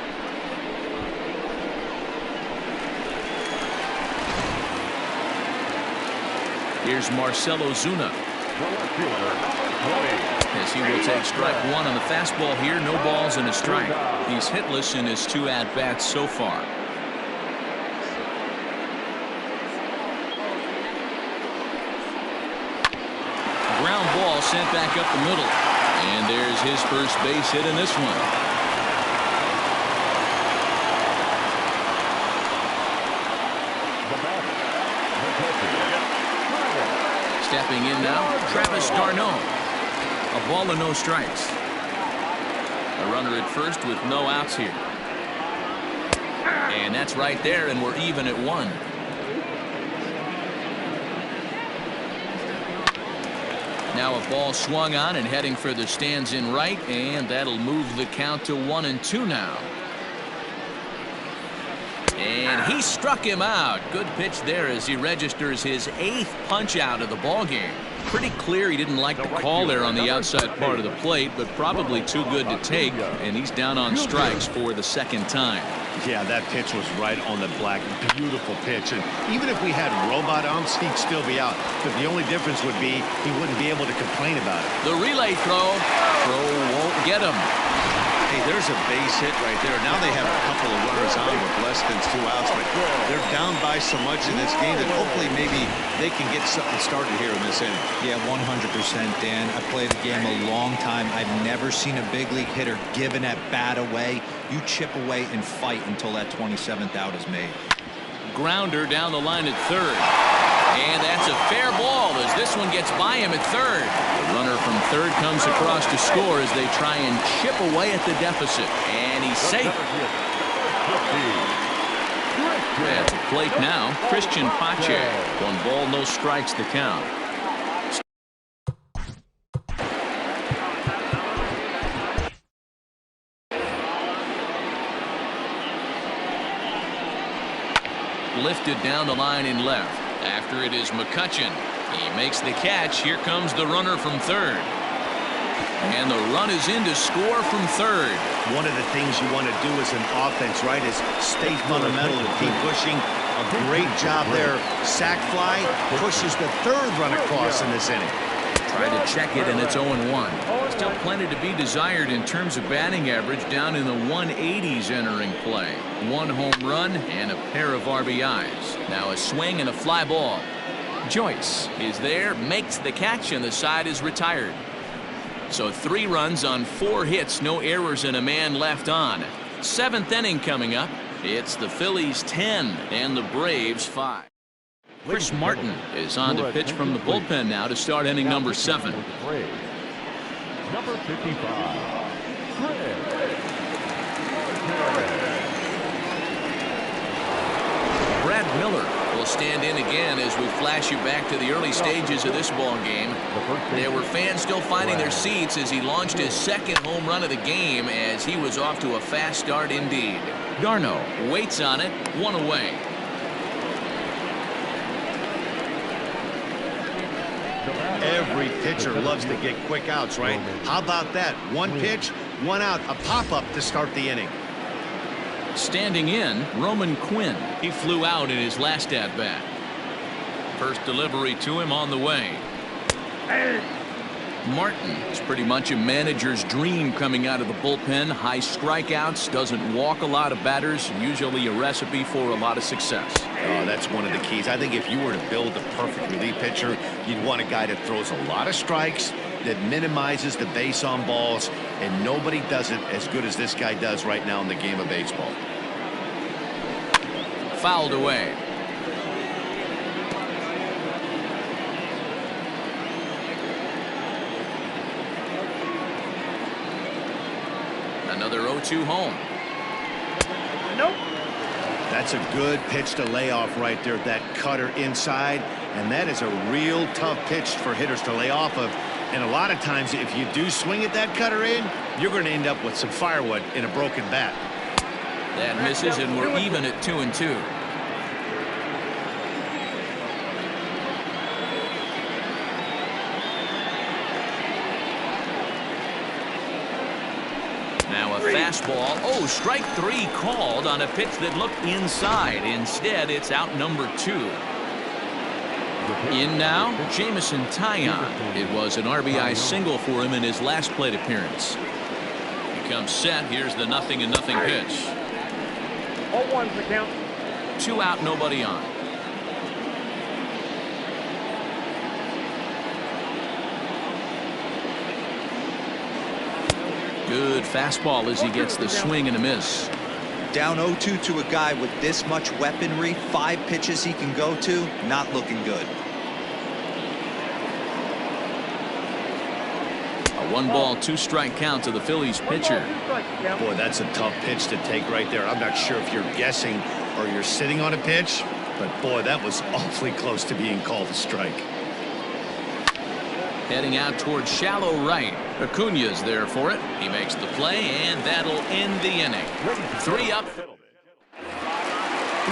Here's Marcell Ozuna. left fielder, number 20. As he will take strike one on the fastball here. No balls and a strike. He's hitless in his 2 at-bats so far. Ground ball sent back up the middle. And there's his first base hit in this one. Stepping in now, Travis d'Arnaud. A ball and no strikes. A runner at first with no outs here. And that's right there, and we're even at 1. Now a ball swung on and heading for the stands in right, and that'll move the count to 1-2 now. And he struck him out. Good pitch there as he registers his 8th punch out of the ball game. Pretty clear he didn't like the call there on the outside part of the plate, but probably too good to take, and he's down on strikes for the 2nd time. Yeah, that pitch was right on the black. Beautiful pitch. And even if we had robot umps, he'd still be out. But the only difference would be he wouldn't be able to complain about it. The relay throw. Throw won't get him. Hey, there's a base hit right there. Now they have a couple of runners on with less than 2 outs, but they're down by so much in this game that hopefully maybe they can get something started here in this inning. Yeah, 100%, Dan. I played the game a long time. I've never seen a big league hitter give an at-bat away. You chip away and fight until that 27th out is made. Grounder down the line at 3rd. And that's a fair ball as this one gets by him at 3rd. The runner from 3rd comes across to score as they try and chip away at the deficit. And he's safe. At the plate now, Christian Pache. 1 ball, no strikes to count. Lifted down the line in left. After it is McCutchen. He makes the catch. Here comes the runner from 3rd. And the run is in to score from 3rd. One of the things you want to do as an offense, right, is stay fundamental and keep pushing. A great job there. Sac fly pushes the 3rd run across in this inning. Try to check it, and it's 0-1. Still plenty to be desired in terms of batting average, down in the 180s entering play. 1 home run and a pair of RBIs. Now a swing and a fly ball. Joyce is there, makes the catch, and the side is retired. So 3 runs on 4 hits, no errors, and a man left on. 7th inning coming up. It's the Phillies 10 and the Braves 5. Chris Martin is on to pitch from the bullpen now to start inning number 7. Number 55. Brad Miller will stand in again as we flash you back to the early stages of this ball game. There were fans still finding their seats as he launched his 2nd home run of the game as he was off to a fast start indeed. d'Arnaud waits on it, 1 away. Every pitcher loves to get quick outs, right? How about that? 1 pitch, 1 out, a pop-up to start the inning. Standing in, Roman Quinn. He flew out in his last at-bat. First delivery to him on the way. Martin is pretty much a manager's dream coming out of the bullpen. High strikeouts, doesn't walk a lot of batters, usually a recipe for a lot of success. Oh, that's one of the keys. I think if you were to build the perfect relief pitcher, you'd want a guy that throws a lot of strikes, that minimizes the base on balls, and nobody does it as good as this guy does right now in the game of baseball. Fouled away. Another 0-2 home. Nope. That's a good pitch to lay off right there. That cutter inside, and that is a real tough pitch for hitters to lay off of. And a lot of times, if you do swing at that cutter in, you're going to end up with some firewood in a broken bat. That misses, and we're even at 2-2. Now a fastball. Oh, strike 3 called on a pitch that looked inside. Instead, it's out number 2. In now, Jamison Tyon. It was an RBI single for him in his last plate appearance. He comes set. Here's the 0-0 pitch. 0-1's the count. 2 out, nobody on. Good fastball as he gets the swing and a miss. Down 0-2 to a guy with this much weaponry, 5 pitches he can go to, not looking good. A 1-ball, 2-strike count to the Phillies pitcher. Boy, that's a tough pitch to take right there. I'm not sure if you're guessing or you're sitting on a pitch, but boy, that was awfully close to being called a strike. Heading out towards shallow right. Acuña's there for it. He makes the play, and that'll end the inning. 3 up.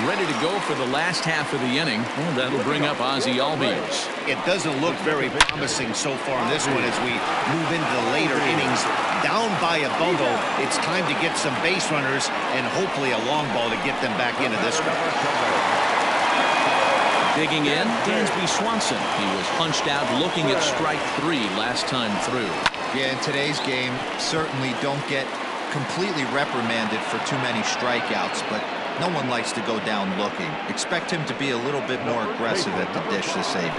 Ready to go for the last half of the inning. Well, that'll bring up Ozzie Albies. It doesn't look very promising so far in this one as we move into the later innings. Down by a bundle, it's time to get some base runners and hopefully a long ball to get them back into this one. Digging in, Dansby Swanson. He was punched out looking at strike 3 last time through. Yeah, in today's game, certainly don't get completely reprimanded for too many strikeouts, but no one likes to go down looking. Expect him to be a little bit more aggressive at the dish this AB.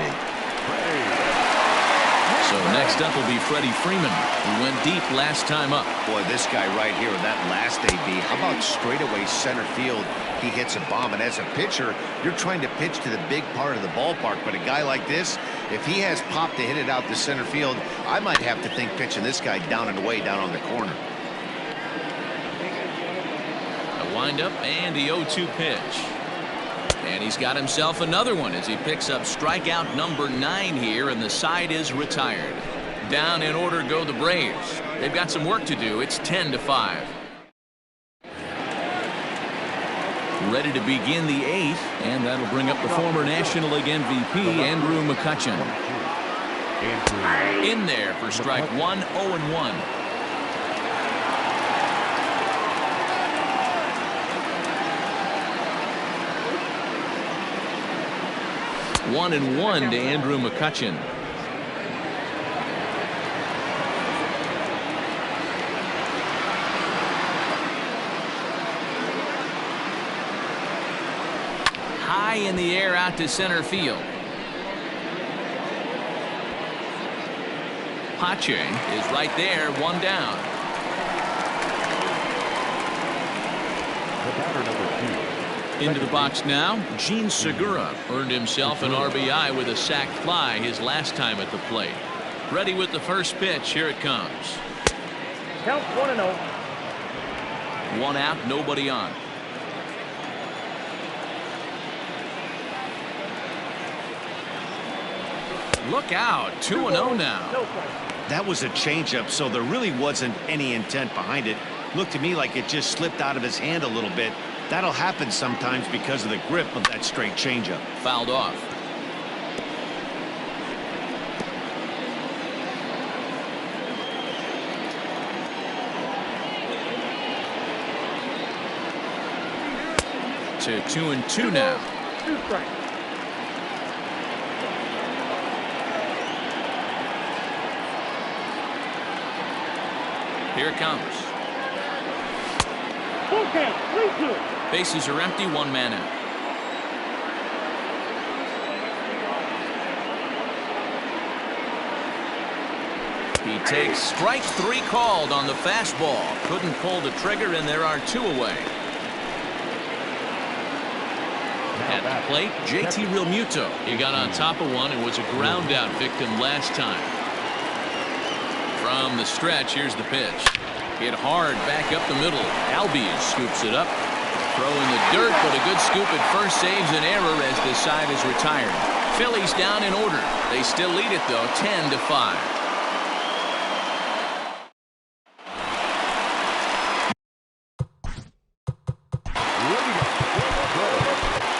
So next up will be Freddie Freeman, who went deep last time up. Boy, this guy right here with that last AB, how about straightaway center field? He hits a bomb, and as a pitcher, you're trying to pitch to the big part of the ballpark, but a guy like this, if he has pop to hit it out to center field, I might have to think pitching this guy down and away down on the corner. A windup and the 0-2 pitch. And he's got himself another one as he picks up strikeout number 9 here, and the side is retired. Down in order go the Braves. They've got some work to do. It's 10-5. Ready to begin the 8th, and that'll bring up the former National League MVP, Andrew McCutchen. In there for strike 1, 0-1. One and 1 to Andrew McCutchen. High in the air out to center field. Pache is right there, 1 down. The batter number 2. Into the box now, Gene Segura earned himself an RBI with a sac fly his last time at the plate. Ready with the first pitch. Here it comes. Count 1-0. 1 out, nobody on. Look out, 2-0 now. That was a changeup, so there really wasn't any intent behind it. Looked to me like it just slipped out of his hand a little bit. That'll happen sometimes because of the grip of that straight changeup. Fouled off. To 2-2 now. 2 strikes. Here it comes. Full count, 3-2. Bases are empty, 1 man out. He takes strike 3 called on the fastball. Couldn't pull the trigger, and there are 2 away. At the plate, JT Realmuto. He got on top of one and was a ground out victim last time. From the stretch, here's the pitch. Hit hard back up the middle. Albies scoops it up. Throwing the dirt, but a good scoop at first saves an error as the side is retired. Phillies down in order. They still lead it, though, 10-5.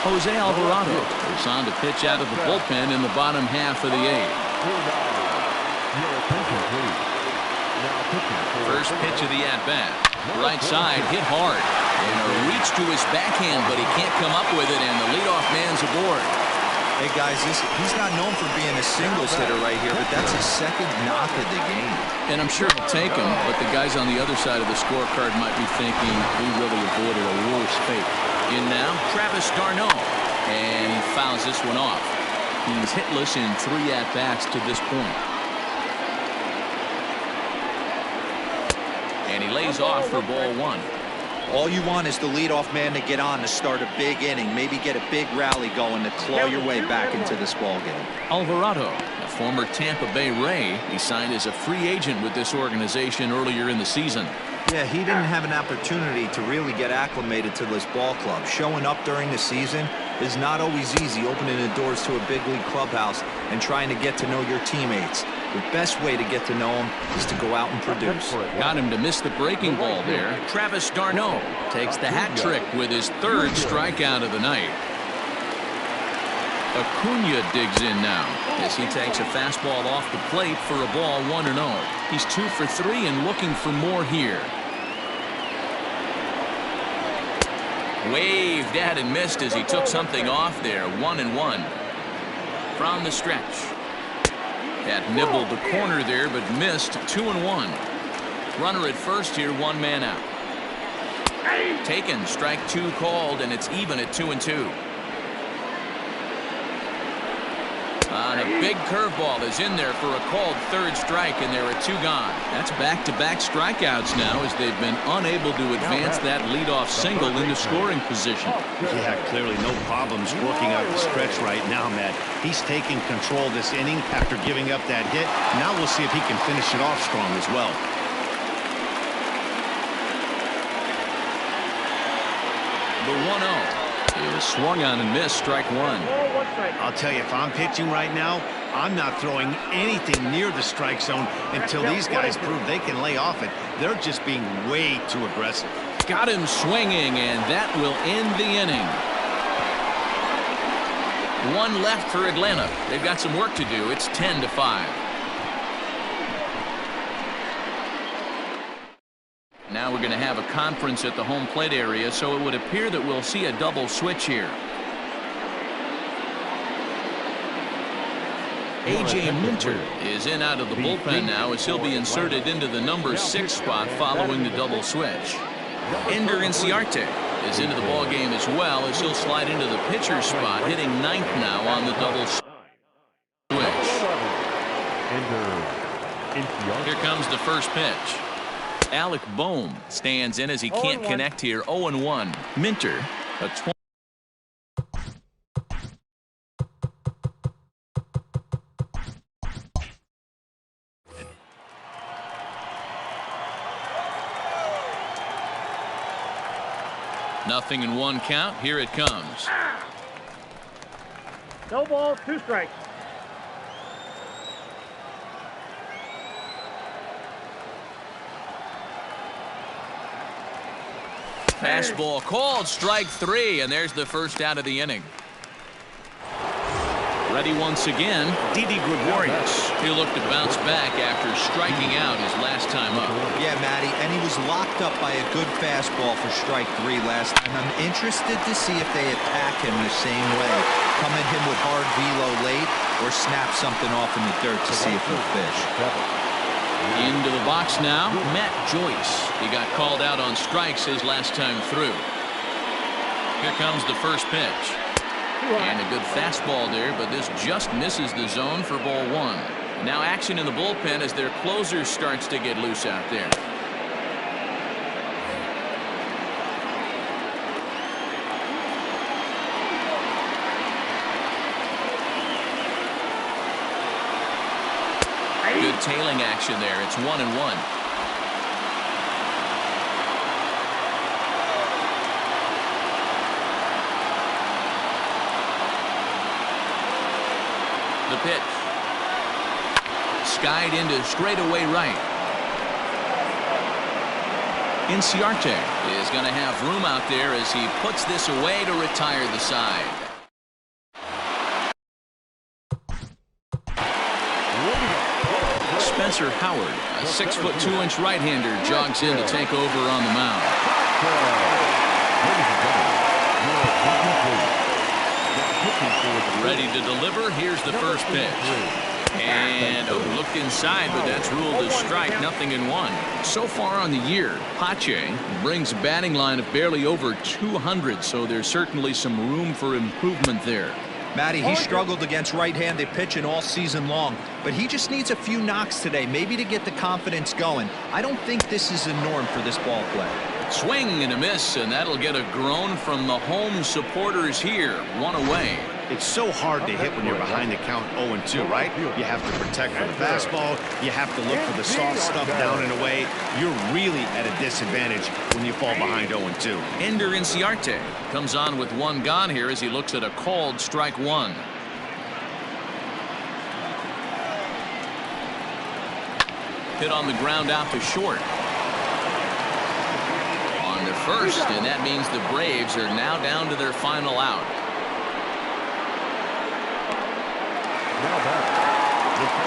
Jose Alvarado is on to pitch out of the bullpen in the bottom half of the 8th. First pitch of the at-bat. Right side, hit hard. And a reach to his backhand, but he can't come up with it, and the leadoff man's aboard. Hey, guys, he's not known for being a singles hitter right here, but that's his second knock of the game. And I'm sure he'll take him, but the guys on the other side of the scorecard might be thinking we really avoided a worse fate. In now, Travis d'Arnaud, and he fouls this one off. He's hitless in 3 at-bats to this point. And he lays off for ball 1. All you want is the leadoff man to get on to start a big inning, maybe get a big rally going to claw your way back into this ball game. Alvarado, a former Tampa Bay Ray, he signed as a free agent with this organization earlier in the season. Yeah, he didn't have an opportunity to really get acclimated to this ball club. Showing up during the season is not always easy, opening the doors to a big league clubhouse and trying to get to know your teammates. The best way to get to know them is to go out and produce. Got him to miss the breaking ball there. Travis d'Arnaud takes the hat trick with his 3rd strikeout of the night. Acuna digs in now as he takes a fastball off the plate for a ball 1-0. He's 2 for 3 and looking for more here. Waved at and missed as he took something off there. 1-1 from the stretch. Had nibbled the corner there, but missed. 2-1. Runner at first here, 1 man out. Taken, strike 2 called, and it's even at 2-2. And a big curveball is in there for a called 3rd strike, and there are 2 gone. That's back-to-back strikeouts now as they've been unable to advance that leadoff single into scoring position. Yeah, clearly no problems working out the stretch right now, Matt. He's taking control of this inning after giving up that hit. Now we'll see if he can finish it off strong as well. The 1-0 is swung on and missed, strike 1. I'll tell you, if I'm pitching right now, I'm not throwing anything near the strike zone until these guys prove they can lay off it. They're just being way too aggressive. Got him swinging, and that will end the inning. 1 left for Atlanta. They've got some work to do. It's 10-5. Now we're going to have a conference at the home plate area, so it would appear that we'll see a double switch here. A.J. Minter is in out of the bullpen now as he'll be inserted into the number 6 spot following the double switch. Ender Inciarte is into the ballgame as well as he'll slide into the pitcher spot, hitting 9th now on the double switch. Here comes the first pitch. Alec Bohm stands in as he can't connect here. 0-1. Minter, a 20. Nothing in 1 count. Here it comes. No ball, 2 strikes. Fastball called, strike 3, and there's the first out of the inning. Ready once again, Didi Gregorius. He'll look to bounce back after striking out his last time up. Yeah, Matty, and he was locked up by a good fastball for strike 3 last time. I'm interested to see if they attack him the same way. Come at him with hard velo late or snap something off in the dirt to see if he'll fish. Into the box now, Matt Joyce. He got called out on strikes his last time through. Here comes the first pitch. And a good fastball there, but this just misses the zone for ball 1. Now action in the bullpen as their closer starts to get loose out there. Good tailing action there. It's 1-1. The pitch. Skied into straightaway right. Inciarte is going to have room out there as he puts this away to retire the side. Spencer Howard, a 6'2" right-hander, jogs in to take over on the mound. Pitching for the Ready to deliver. Here's the first pitch. And looked inside, but that's ruled a strike. 0-1. So far on the year, Pache brings a batting line of barely over 200, so there's certainly some room for improvement there. Matty, he struggled against right-handed pitching all season long, but he just needs a few knocks today, maybe to get the confidence going. I don't think this is a norm for this ball play. Swing and a miss, and that'll get a groan from the home supporters here. 1 away. It's so hard to hit when you're behind the count 0-2, right? You have to protect for the fastball. You have to look for the soft stuff down and away. You're really at a disadvantage when you fall behind 0-2. Ender Inciarte comes on with 1 gone here as he looks at a called strike 1. Hit on the ground out to short. On to first, and that means the Braves are now down to their final out.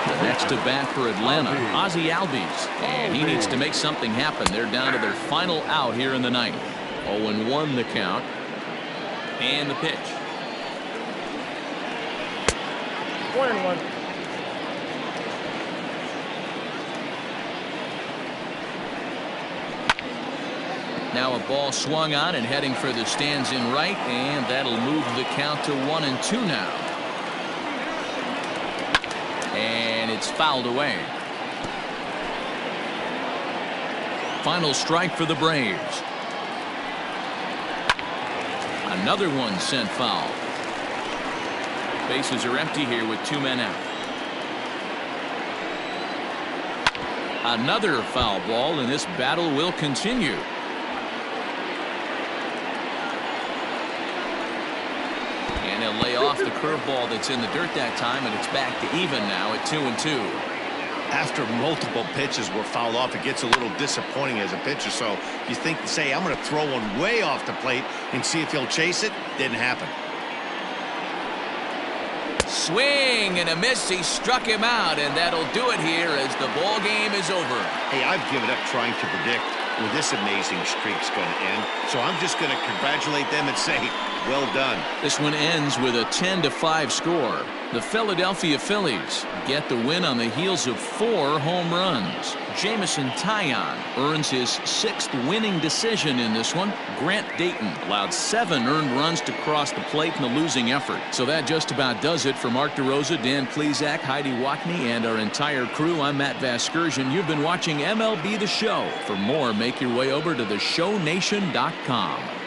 The next to bat for Atlanta, Ozzie Albies, and he needs to make something happen. They're down to their final out here in the ninth. 0-1 the count, and the pitch. 1-1. Now a ball swung on and heading for the stands in right, and that'll move the count to 1-2 now. And it's fouled away. Final strike for the Braves. Another one sent foul. Bases are empty here with 2 men out. Another foul ball, and this battle will continue. And they'll lay off the curveball that's in the dirt that time, and it's back to even now at 2-2. After multiple pitches were fouled off, it gets a little disappointing as a pitcher. So you think to say, I'm going to throw one way off the plate and see if he'll chase it. Didn't happen. Swing and a miss. He struck him out, and that'll do it here as the ball game is over. Hey, I've given up trying to predict where this amazing streak's going to end. So I'm just going to congratulate them and say, well done. This one ends with a 10-5 score. The Philadelphia Phillies get the win on the heels of 4 home runs. Jamison Taillon earns his 6th winning decision in this one. Grant Dayton allowed 7 earned runs to cross the plate in the losing effort. So that just about does it for Mark DeRosa, Dan Plesac, Heidi Watney, and our entire crew. I'm Matt Vasgersian. You've been watching MLB The Show. For more, make your way over to theshownation.com.